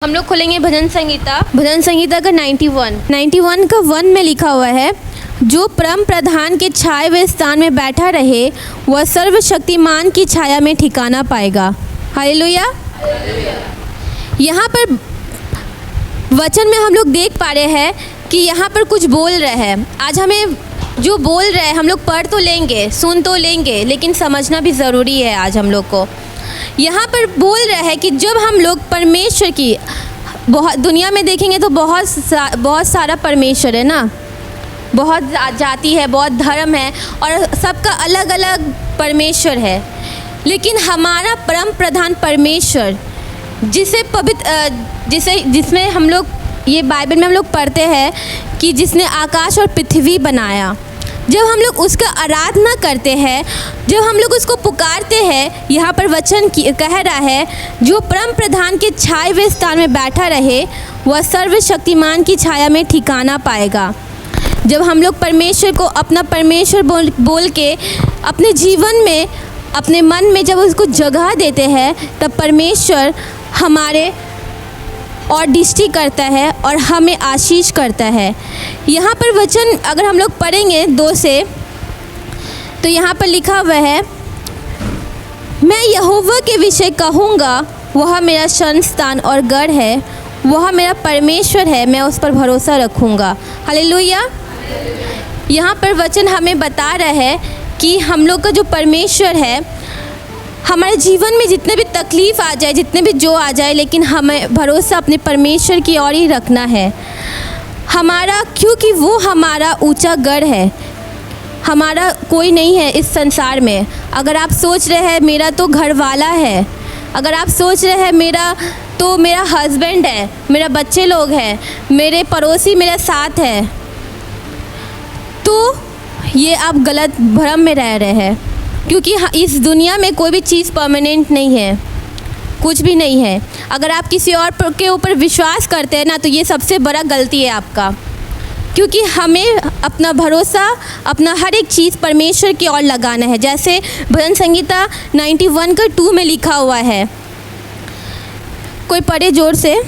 हम लोग खोलेंगे भजन संहिता का 91 का 1 में लिखा हुआ है, जो परम प्रधान के छाए हुए स्थान में बैठा रहे वह सर्वशक्तिमान की छाया में ठिकाना पाएगा। हालेलुया। यहाँ पर वचन में हम लोग देख पा रहे हैं कि यहाँ पर कुछ बोल रहे हैं। आज हमें जो बोल रहे हैं हम लोग पढ़ तो लेंगे, सुन तो लेंगे, लेकिन समझना भी ज़रूरी है। आज हम लोग को यहाँ पर बोल रहा है कि जब हम लोग परमेश्वर की दुनिया में देखेंगे तो बहुत सारा परमेश्वर है ना, बहुत जाति है, बहुत धर्म है और सबका अलग अलग परमेश्वर है। लेकिन हमारा परम प्रधान परमेश्वर जिसमें हम लोग ये बाइबल में हम लोग पढ़ते हैं कि जिसने आकाश और पृथ्वी बनाया, जब हम लोग उसका आराधना करते हैं, जब हम लोग उसको पुकारते हैं, यहाँ पर वचन कह रहा है जो परम प्रधान के छाए हुए स्थान में बैठा रहे वह सर्वशक्तिमान की छाया में ठिकाना पाएगा। जब हम लोग परमेश्वर को अपना परमेश्वर बोल के अपने जीवन में, अपने मन में जब उसको जगह देते हैं, तब परमेश्वर हमारे और दृष्टि करता है और हमें आशीष करता है। यहाँ पर वचन अगर हम लोग पढ़ेंगे 2 से, तो यहाँ पर लिखा हुआ है, मैं यहोवा के विषय कहूँगा, वह मेरा शरण स्थान और गढ़ है, वह मेरा परमेश्वर है, मैं उस पर भरोसा रखूँगा। हालेलुया। यहाँ पर वचन हमें बता रहा है कि हम लोग का जो परमेश्वर है, हमारे जीवन में जितने भी तकलीफ़ आ जाए, जितने भी जो आ जाए, लेकिन हमें भरोसा अपने परमेश्वर की ओर ही रखना है हमारा, क्योंकि वो हमारा ऊंचा गढ़ है। हमारा कोई नहीं है इस संसार में। अगर आप सोच रहे हैं मेरा तो घर वाला है, अगर आप सोच रहे हैं मेरा हस्बैंड है, मेरा बच्चे लोग हैं, मेरे पड़ोसी मेरे साथ है, तो ये आप गलत भ्रम में रह रहे हैं। क्योंकि इस दुनिया में कोई भी चीज़ परमानेंट नहीं है, कुछ भी नहीं है। अगर आप किसी और के ऊपर विश्वास करते हैं ना, तो ये सबसे बड़ा गलती है आपका। क्योंकि हमें अपना भरोसा, अपना हर एक चीज़ परमेश्वर की ओर लगाना है। जैसे भजन संहिता 91 का 2 में लिखा हुआ है, कोई पढ़े जोर से,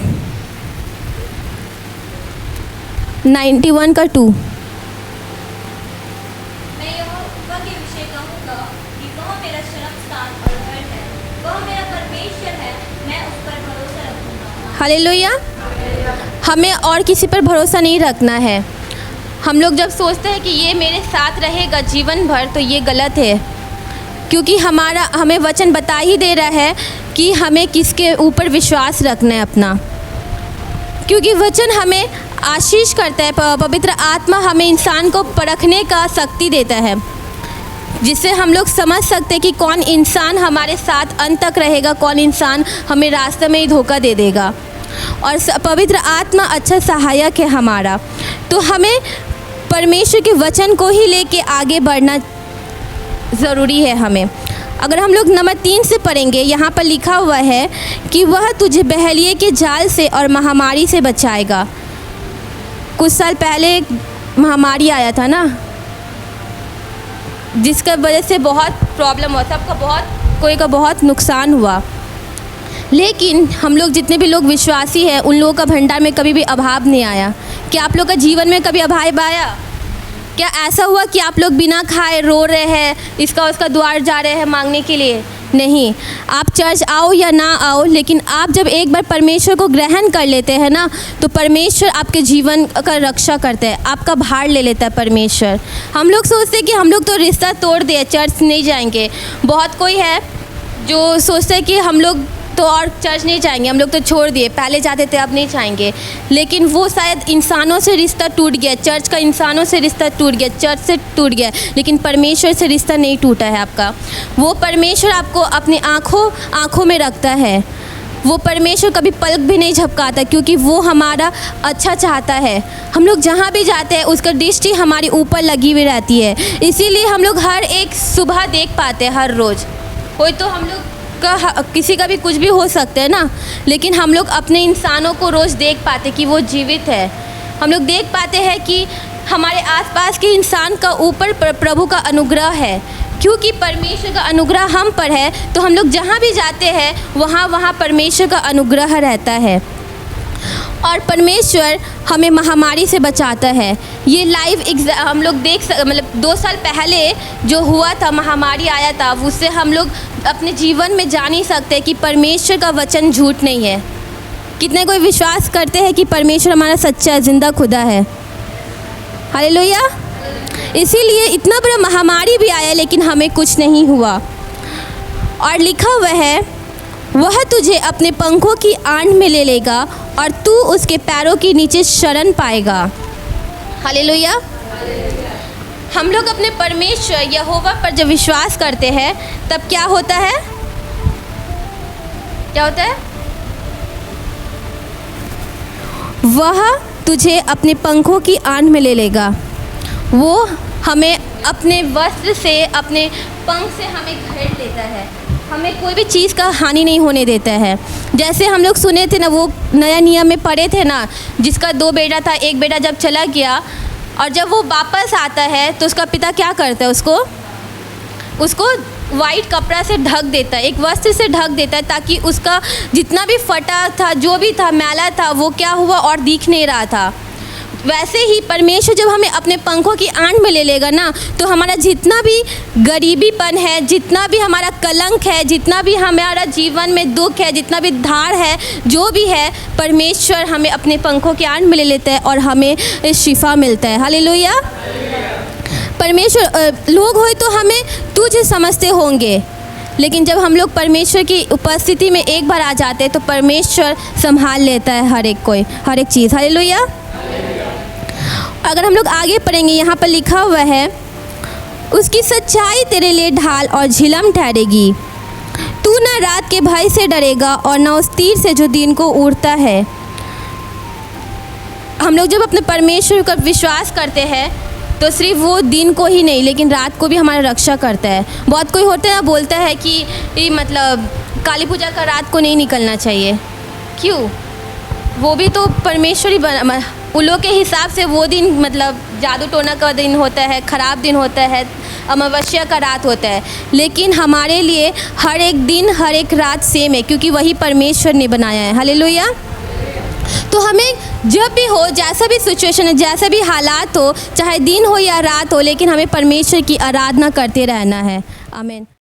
91 का 2। हालेलुया। हमें और किसी पर भरोसा नहीं रखना है। हम लोग जब सोचते हैं कि ये मेरे साथ रहेगा जीवन भर, तो ये गलत है। क्योंकि हमें वचन बता ही दे रहा है कि हमें किसके ऊपर विश्वास रखना है अपना। क्योंकि वचन हमें आशीष करता है, पवित्र आत्मा हमें इंसान को परखने का शक्ति देता है, जिससे हम लोग समझ सकते हैं कि कौन इंसान हमारे साथ अंत तक रहेगा, कौन इंसान हमें रास्ते में ही धोखा दे देगा। और पवित्र आत्मा अच्छा सहायक है हमारा। तो हमें परमेश्वर के वचन को ही लेके आगे बढ़ना ज़रूरी है हमें। अगर हम लोग नंबर 3 से पढ़ेंगे, यहाँ पर लिखा हुआ है कि वह तुझे बहेलिए के जाल से और महामारी से बचाएगा। कुछ साल पहले एक महामारी आया था ना, जिसका वजह से बहुत प्रॉब्लम हुआ, कोई का बहुत नुकसान हुआ। लेकिन हम लोग जितने भी लोग विश्वासी हैं, उन लोगों का भंडार में कभी भी अभाव नहीं आया। क्या आप लोग का जीवन में कभी अभाव आया? क्या ऐसा हुआ कि आप लोग बिना खाए रो रहे हैं, इसका उसका द्वार जा रहे हैं मांगने के लिए? नहीं। आप चर्च आओ या ना आओ, लेकिन आप जब एक बार परमेश्वर को ग्रहण कर लेते हैं ना, तो परमेश्वर आपके जीवन का रक्षा करता है, आपका भार ले लेता है परमेश्वर। हम लोग सोचते हैं कि हम लोग तो रिश्ता तोड़ दिए, चर्च नहीं जाएंगे। बहुत कोई है जो सोचते हैं कि हम लोग तो और चर्च नहीं जाएंगे, हम लोग तो छोड़ दिए, पहले जाते थे अब नहीं जाएंगे। लेकिन वो शायद इंसानों से रिश्ता टूट गया, चर्च का इंसानों से रिश्ता टूट गया, चर्च से टूट गया, लेकिन परमेश्वर से रिश्ता नहीं टूटा है आपका। वो परमेश्वर आपको अपनी आँखों में रखता है। वो परमेश्वर कभी पलक भी नहीं झपकाता, क्योंकि वो हमारा अच्छा चाहता है। हम लोग जहाँ भी जाते हैं उसका दृष्टि हमारे ऊपर लगी हुई रहती है। इसीलिए हम लोग हर एक सुबह देख पाते हैं, हर रोज़। कोई तो हम लोग किसी का भी कुछ भी हो सकता है ना, लेकिन हम लोग अपने इंसानों को रोज़ देख पाते कि वो जीवित है। हम लोग देख पाते हैं कि हमारे आसपास के इंसान का ऊपर प्रभु का अनुग्रह है। क्योंकि परमेश्वर का अनुग्रह हम पर है, तो हम लोग जहाँ भी जाते हैं वहाँ परमेश्वर का अनुग्रह रहता है। और परमेश्वर हमें महामारी से बचाता है। ये लाइव हम लोग मतलब 2 साल पहले जो हुआ था, महामारी आया था, उससे हम लोग अपने जीवन में जान ही सकते हैं कि परमेश्वर का वचन झूठ नहीं है। कितने कोई विश्वास करते हैं कि परमेश्वर हमारा सच्चा जिंदा खुदा है। हालेलुया। इसीलिए इतना बड़ा महामारी भी आया लेकिन हमें कुछ नहीं हुआ। और लिखा हुआ है, वह तुझे अपने पंखों की आड़ में ले लेगा और तू उसके पैरों के नीचे शरण पाएगा। हालेलुया। हम लोग अपने परमेश्वर यहोवा पर जब विश्वास करते हैं तब क्या होता है? क्या होता है? वह तुझे अपने पंखों की आड़ में ले लेगा। वो हमें अपने वस्त्र से, अपने पंख से हमें घेर लेता है। हमें कोई भी चीज़ का हानि नहीं होने देता है। जैसे हम लोग सुने थे ना, वो नया नियम में पढ़े थे ना, जिसका 2 बेटा था, एक बेटा जब चला गया और जब वो वापस आता है तो उसका पिता क्या करता है? उसको वाइट कपड़ा से ढक देता है, एक वस्त्र से ढक देता है, ताकि उसका जितना भी फटा था, जो भी था, मैला था, वो क्या हुआ और दिख नहीं रहा था। वैसे ही परमेश्वर जब हमें अपने पंखों की आड़ में ले लेगा ना, तो हमारा जितना भी गरीबीपन है, जितना भी हमारा कलंक है, जितना भी हमारा जीवन में दुख है, जितना भी धार है, जो भी है, परमेश्वर हमें अपने पंखों की आड़ में ले लेता है और हमें शिफा मिलता है। हालेलुया। परमेश्वर, लोग हो तो हमें तुझे समझते होंगे, लेकिन जब हम लोग परमेश्वर की उपस्थिति में एक बार आ जाते हैं तो परमेश्वर संभाल लेता है हर एक चीज़। हालेलुया। अगर हम लोग आगे पढ़ेंगे, यहाँ पर लिखा हुआ है, उसकी सच्चाई तेरे लिए ढाल और झिलम ठहरेगी। तू न रात के भय से डरेगा और न उस तीर से जो दिन को उड़ता है। हम लोग जब अपने परमेश्वर पर विश्वास करते हैं तो सिर्फ वो दिन को ही नहीं लेकिन रात को भी हमारा रक्षा करता है। बहुत कोई होता है, बोलता है कि मतलब काली पूजा का रात को नहीं निकलना चाहिए। क्यों? वो भी तो परमेश्वर ही उन लोग के हिसाब से वो दिन मतलब जादू टोना का दिन होता है, ख़राब दिन होता है, अमावस्या का रात होता है। लेकिन हमारे लिए हर एक दिन, हर एक रात सेम है, क्योंकि वही परमेश्वर ने बनाया है। हालेलुया। तो हमें जब भी हो, जैसा भी सिचुएशन है, जैसा भी हालात हो, चाहे दिन हो या रात हो, लेकिन हमें परमेश्वर की आराधना करते रहना है। आमीन।